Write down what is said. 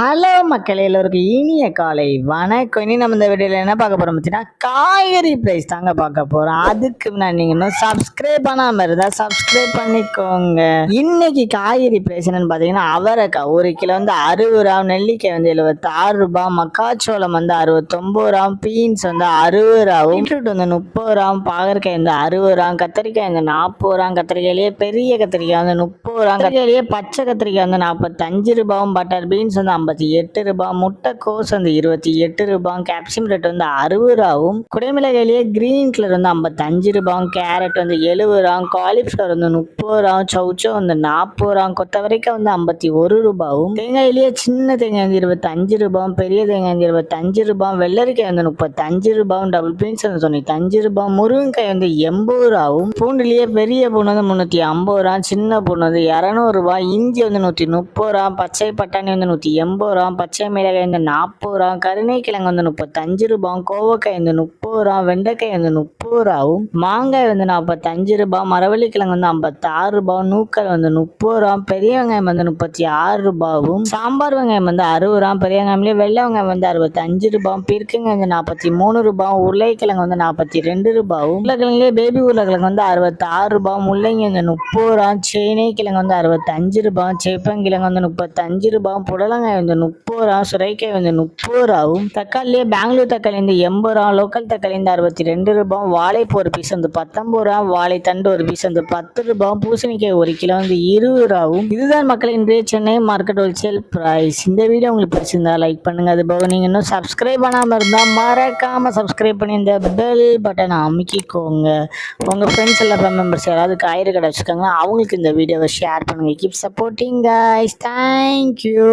Hello மக்களே, எல்லோருக்கும் இனிய காலை வணக்கம். இனி நம்ம இந்த வீடியோவில் என்ன பார்க்க போகிறோம் பார்த்தீங்கன்னா, காய்கறி ப்ரைஸ் தாங்க பார்க்க போகிறோம். அதுக்கு முன்னாடி நீங்கள் இன்னும் சப்ஸ்கிரைப் பண்ணாமல் இருந்தால் சப்ஸ்கிரைப் பண்ணிக்கோங்க. இன்னைக்கு காய்கறி ப்ரைஸ் என்னன்னு பார்த்தீங்கன்னா, அவரைக்காய் 1 கிலோ வந்து 60 ரூபா, நெல்லிக்காய் வந்து 76 ரூபா, மக்காச்சோளம் வந்து 69 ரூபா, பீன்ஸ் வந்து 60 ரூபாவும், பீட்ரூட் வந்து 30 ரூபா, பாகற்காய் வந்து 60 ரூபா, கத்திரிக்காய் வந்து 40 ரூபா, கத்திரிக்காயிலேயே பெரிய கத்திரிக்காய் வந்து 30 ரூபா, கத்திரிக்காயிலேயே பச்சை கத்திரிக்காய் வந்து 45 ரூபாவும், பட்டர் பீன்ஸ் வந்து 58 ரூபா, முட்டைக்கோஸ் வந்து 28 ரூபா, கேப்சியம் ரேட் வந்து 60 ரூபாவும், குடைமிளகாயிலேயே கிரீன் கலர் வந்து 55 ரூபா, கேரட் வந்து 70 ரூபா, காலிஃப்ளவர் வந்து 30 ரூபா, சௌச்சோ வந்து 40 ரூபா, கொத்தவரைக்காய் வந்து 51 ரூபாவும், தேங்காயிலேயே சின்ன தேங்காய் வந்து 25 ரூபா, பெரிய தேங்காய் வந்து 25 ரூபா, வெள்ளரிக்காய் வந்து 35 ரூபாவும், டபுள் பீன்ஸ் வந்து 95 ரூபா, முருங்கைக்காய் வந்து 80 ரூபாவும், பூண்டுலேயே பெரிய பூண்டு வந்து 350 ரூபா, சின்ன பூண்டு வந்து 200 ரூபா, இஞ்சி வந்து 130 ரூபா, பச்சை பட்டாணி வந்து 180 ரூபா, பச்சை மிளகாய் வந்து 40 ரூபா, கருணைக்கிழங்கு வந்து 35 ரூபா, கோவக்காய் வந்து 30 ரூபா, வெண்டைக்காய் வந்து 30 ரூபாவும், மாங்காய் வந்து 45 ரூபா, மரவள்ளிக்கிழங்கு வந்து 56 ரூபா, நூக்கல் வந்து 30 ரூபா, பெரிய வெங்காயம் வந்து 36 ரூபாவும், சாம்பார் வெங்காயம் வந்து 60 ரூபா, பெரிய வெங்காயம்லேயே வெள்ளை வெங்காயம் வந்து 65 ரூபா, பீர்க்கங்காய் வந்து 43 ரூபா, உருளைக்கிழங்கு வந்து 42 ரூபாவும், உருளைக்கிழங்குலேயே பேபி உருளைக்கிழங்கு வந்து 66 ரூபா, முள்ளங்கி வந்து 30 ரூபா, சேனை கிழங்கு வந்து 65 ரூபா, சேப்பங்கிழங்கு வந்து 35 ரூபா, புடலங்காய் வந்து 30 ரூபா, சுரைக்காய் வந்து 30 ரூபாவும், தக்காளியே பெங்களூர் தக்காளி வந்து 80 ரூபா, லோக்கல் தக்காளி வந்து 62 ரூபா, வாழைப்பூ ஒரு பீஸ் வந்து 19 ரூபா, வாழைத்தண்டு ஒரு பீஸ் வந்து 10 ரூபா, பூசணிக்காய் 1 கிலோ வந்து 20 ரூபாவும். இதுதான் மக்கள் இன்றைய சென்னை மார்க்கெட் ஹோல்சேல் பிரைஸ். இந்த வீடியோ உங்களுக்கு பிடிச்சிருந்தா லைக் பண்ணுங்க. அது போக நீங்க இன்னும் சப்ஸ்கிரைப் பண்ணாமல் இருந்தால் மறக்காம சப்ஸ்கிரைப் பண்ணி இந்த பெல் பட்டனை அமுக்கிக்கோங்க. உங்க ஃப்ரெண்ட்ஸ் எல்லாம் மெம்பர்ஸ் யாராவது காய்கறி கடை வச்சுருக்காங்கன்னா அவங்களுக்கு இந்த வீடியோவை ஷேர் பண்ணுங்க. Keep supporting guys. தேங்க்யூ.